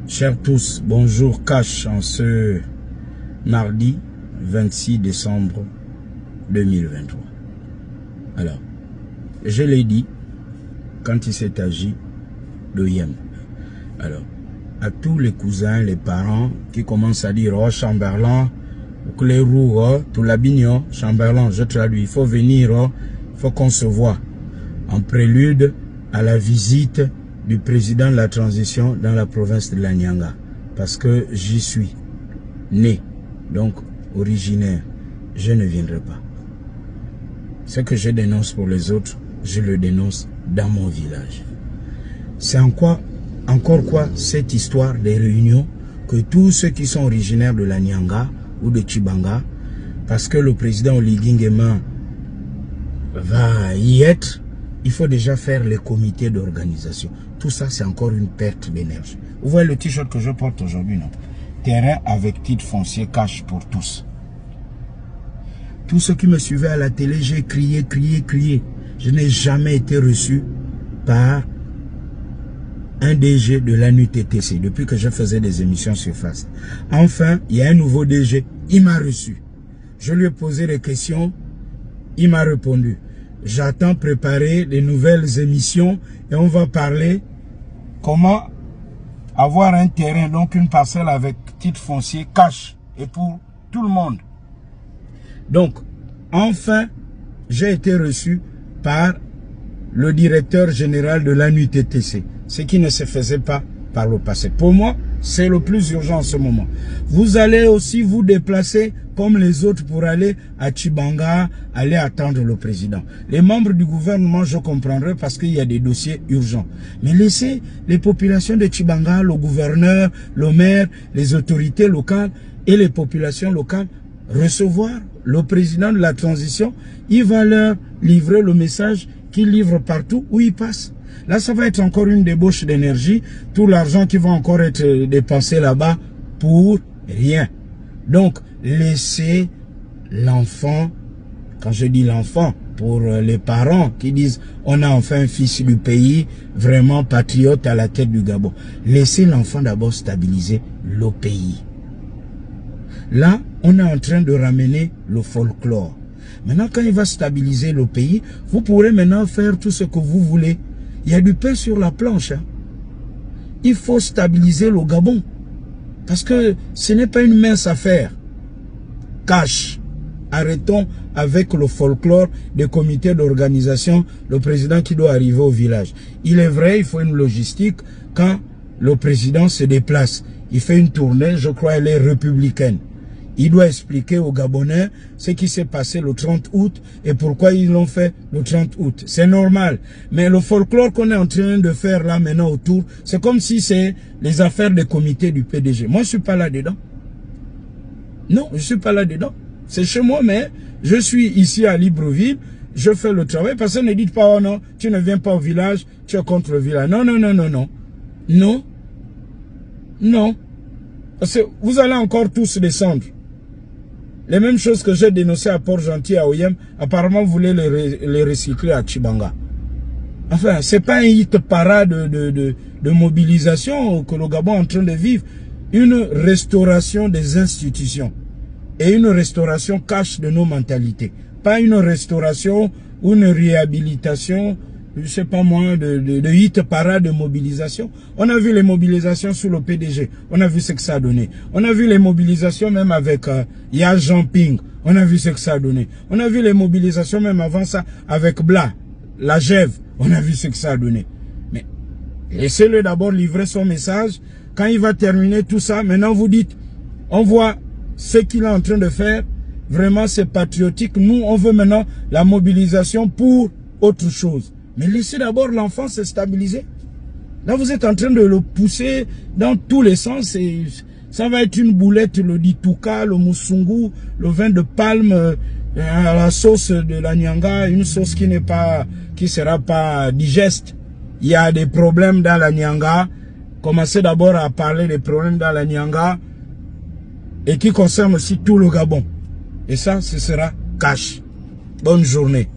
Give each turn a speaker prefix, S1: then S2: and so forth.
S1: Chers tous, bonjour Cash en ce mardi 26 décembre 2023. Alors, je l'ai dit quand il s'est agi de Yem. Alors, à tous les cousins, les parents qui commencent à dire « Oh, Chamberlain, les roues, oh, tout l'abignon, Chamberlain, je traduis, il faut venir, oh, il faut qu'on se voit. » En prélude à la visite du président de la transition dans la province de la Nyanga. Parce que j'y suis né, donc originaire. Je ne viendrai pas. Ce que je dénonce pour les autres, je le dénonce dans mon village. C'est encore quoi cette histoire des réunions que tous ceux qui sont originaires de la Nyanga ou de Tchibanga, parce que le président Oligui Nguema va y être, il faut déjà faire les comités d'organisation. Tout ça, c'est encore une perte d'énergie. Vous voyez le t-shirt que je porte aujourd'hui, non? Terrain avec titre foncier cash pour tous. Tous ceux qui me suivaient à la télé, j'ai crié. Je n'ai jamais été reçu par un DG de l'ANUTTC depuis que je faisais des émissions sur Face. Enfin, il y a un nouveau DG. Il m'a reçu. Je lui ai posé des questions. Il m'a répondu. J'attends préparer des nouvelles émissions et on va parler comment avoir un terrain, donc une parcelle avec titre foncier cash et pour tout le monde. Donc, enfin, j'ai été reçu par le directeur général de l'ANUTTC, ce qui ne se faisait pas par le passé. Pour moi, c'est le plus urgent en ce moment. Vous allez aussi vous déplacer comme les autres pour aller à Tchibanga, aller attendre le président. Les membres du gouvernement, je comprendrai parce qu'il y a des dossiers urgents. Mais laissez les populations de Tchibanga, le gouverneur, le maire, les autorités locales et les populations locales recevoir le président de la transition. Il va leur livrer le message qu'il livre partout où il passe. Là, ça va être encore une débauche d'énergie. Tout l'argent qui va encore être dépensé là-bas pour rien. Donc, laissez l'enfant, quand je dis l'enfant, pour les parents qui disent « on a enfin un fils du pays, vraiment patriote à la tête du Gabon ». Laissez l'enfant d'abord stabiliser le pays. Là, on est en train de ramener le folklore. Maintenant, quand il va stabiliser le pays, vous pourrez maintenant faire tout ce que vous voulez. Il y a du pain sur la planche. Hein. Il faut stabiliser le Gabon. Parce que ce n'est pas une mince affaire. Cash. Arrêtons avec le folklore des comités d'organisation, le président qui doit arriver au village. Il est vrai, il faut une logistique quand le président se déplace. Il fait une tournée, je crois elle est républicaine. Il doit expliquer aux Gabonais ce qui s'est passé le 30 août et pourquoi ils l'ont fait le 30 août. C'est normal. Mais le folklore qu'on est en train de faire là maintenant autour, c'est comme si c'est les affaires des comités du PDG. Moi, je suis pas là-dedans. Non, je suis pas là-dedans. C'est chez moi, mais je suis ici à Libreville. Je fais le travail. Parce que ne dites pas, oh non, tu ne viens pas au village, tu es contre le village. Non. Non. Parce que vous allez encore tous descendre. Les mêmes choses que j'ai dénoncées à Port-Gentil, à Oyem, apparemment vous voulez les recycler à Tchibanga. Enfin, c'est pas un hit parade de mobilisation que le Gabon est en train de vivre. Une restauration des institutions et une restauration cash de nos mentalités. Pas une restauration ou une réhabilitation, je sais pas moi, de hit parade de mobilisation. On a vu les mobilisations sous le PDG. On a vu ce que ça a donné. On a vu les mobilisations même avec Ya Jean-Ping. On a vu ce que ça a donné. On a vu les mobilisations même avant ça avec Bla, la Gève. On a vu ce que ça a donné. Mais laissez-le d'abord livrer son message. Quand il va terminer tout ça, maintenant vous dites, on voit ce qu'il est en train de faire. Vraiment, c'est patriotique. Nous, on veut maintenant la mobilisation pour autre chose. Mais laissez d'abord l'enfant se stabiliser. Là, vous êtes en train de le pousser dans tous les sens. Et ça va être une boulette, le ditouka, le moussungu, le vin de palme, la sauce de la Nyanga, une sauce qui sera pas digeste. Il y a des problèmes dans la Nyanga. Commencez d'abord à parler des problèmes dans la Nyanga et qui concernent aussi tout le Gabon. Et ça, ce sera cash. Bonne journée.